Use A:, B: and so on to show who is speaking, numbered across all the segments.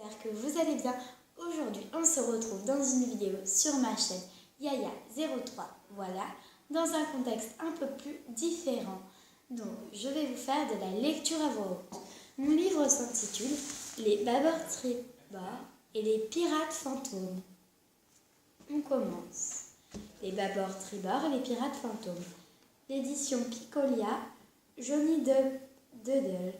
A: j'espère que vous allez bien. Aujourd'hui, on se retrouve dans une vidéo sur ma chaîne Yaya03, voilà, dans un contexte un peu plus différent. Donc, je vais vous faire de la lecture à voix haute. Mon livre s'intitule Les babeurs tribords et les pirates fantômes. On commence. Les babeurs tribords et les pirates fantômes. L'édition Picolia, Johnny Duddle.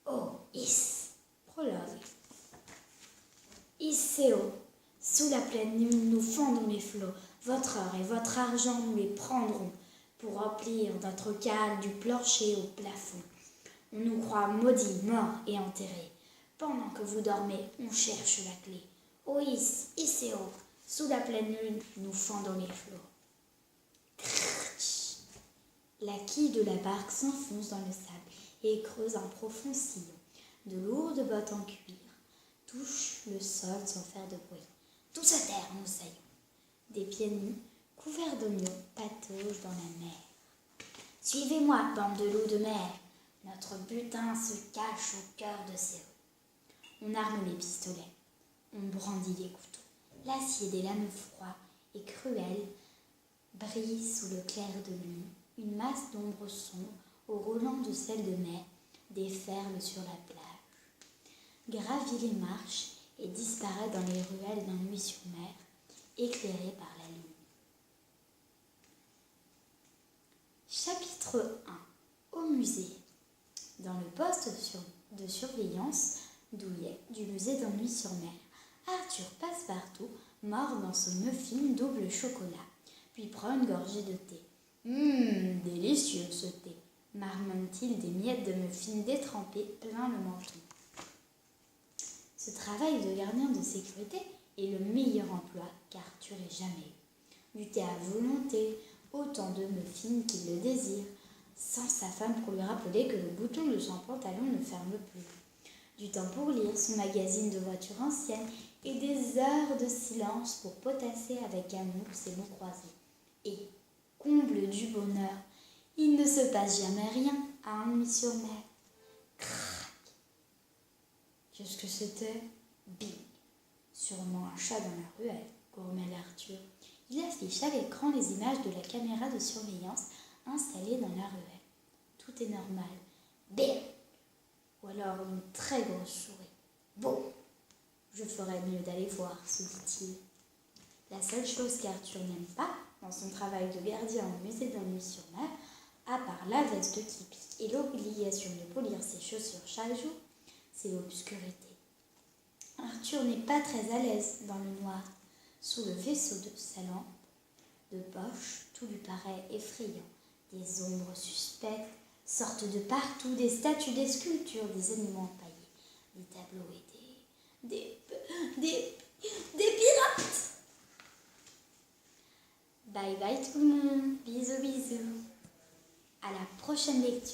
A: Oh, prologue. Isséo, sous la pleine lune, nous fendons les flots. Votre or et votre argent, nous les prendrons pour remplir notre cale du plancher au plafond. On nous croit maudits, morts et enterrés. Pendant que vous dormez, on cherche la clé. Oh, Isséo, sous la pleine lune, nous fendons les flots. La quille de la barque s'enfonce dans le sable et creuse un profond sillon. De lourdes bottes en cuir touchent le sol sans faire de bruit. Tous à terre, nous saillons. Des pieds nus, couverts d'oignons, pataugent dans la mer. Suivez-moi, bande de loups de mer. Notre butin se cache au cœur de ces eaux. On arme les pistolets, on brandit les couteaux. L'acier des lames froids et cruelles brille sous le clair de lune. Une masse d'ombre sombre, au roulant de sel de mer, déferle sur la plage, gravit les marches et disparaît dans les ruelles d'un nuit-sur-mer, éclairé par la lune. Chapitre 1. Au musée. Dans le poste de surveillance douillet du musée d'un nuit-sur-mer, Arthur Passepartout mord dans son muffin double chocolat, puis prend une gorgée de thé. Délicieux ce thé, marmonne-t-il des miettes de muffin détrempées plein le menton. Ce travail de gardien de sécurité est le meilleur emploi qu'Arthur ait jamais eu. Du thé à volonté, autant de muffins qu'il le désire, sans sa femme pour lui rappeler que le bouton de son pantalon ne ferme plus. Du temps pour lire son magazine de voitures anciennes et des heures de silence pour potasser avec amour ses mots croisés. Et, comble du bonheur, il ne se passe jamais rien à un nuit-sur-mer. Crac. Qu'est-ce que c'était? Bing. Sûrement un chat dans la ruelle, gourmèle Arthur. Il affiche à l'écran les images de la caméra de surveillance installée dans la ruelle. Tout est normal. Bing. Ou alors une très grosse souris. Bon, je ferais mieux d'aller voir, se dit-il. La seule chose qu'Arthur n'aime pas dans son travail de gardien au musée d'un nuit-sur-mer, à part la veste qui pique et l'obligation de polir ses chaussures chaque jour, c'est l'obscurité. Arthur n'est pas très à l'aise dans le noir. Sous le vaisseau de sa lampe de poche, tout lui paraît effrayant. Des ombres suspectes sortent de partout, des statues, des sculptures, des animaux empaillés, des tableaux et des pirates. Bye bye tout le monde, bisous bisous. À la prochaine lecture.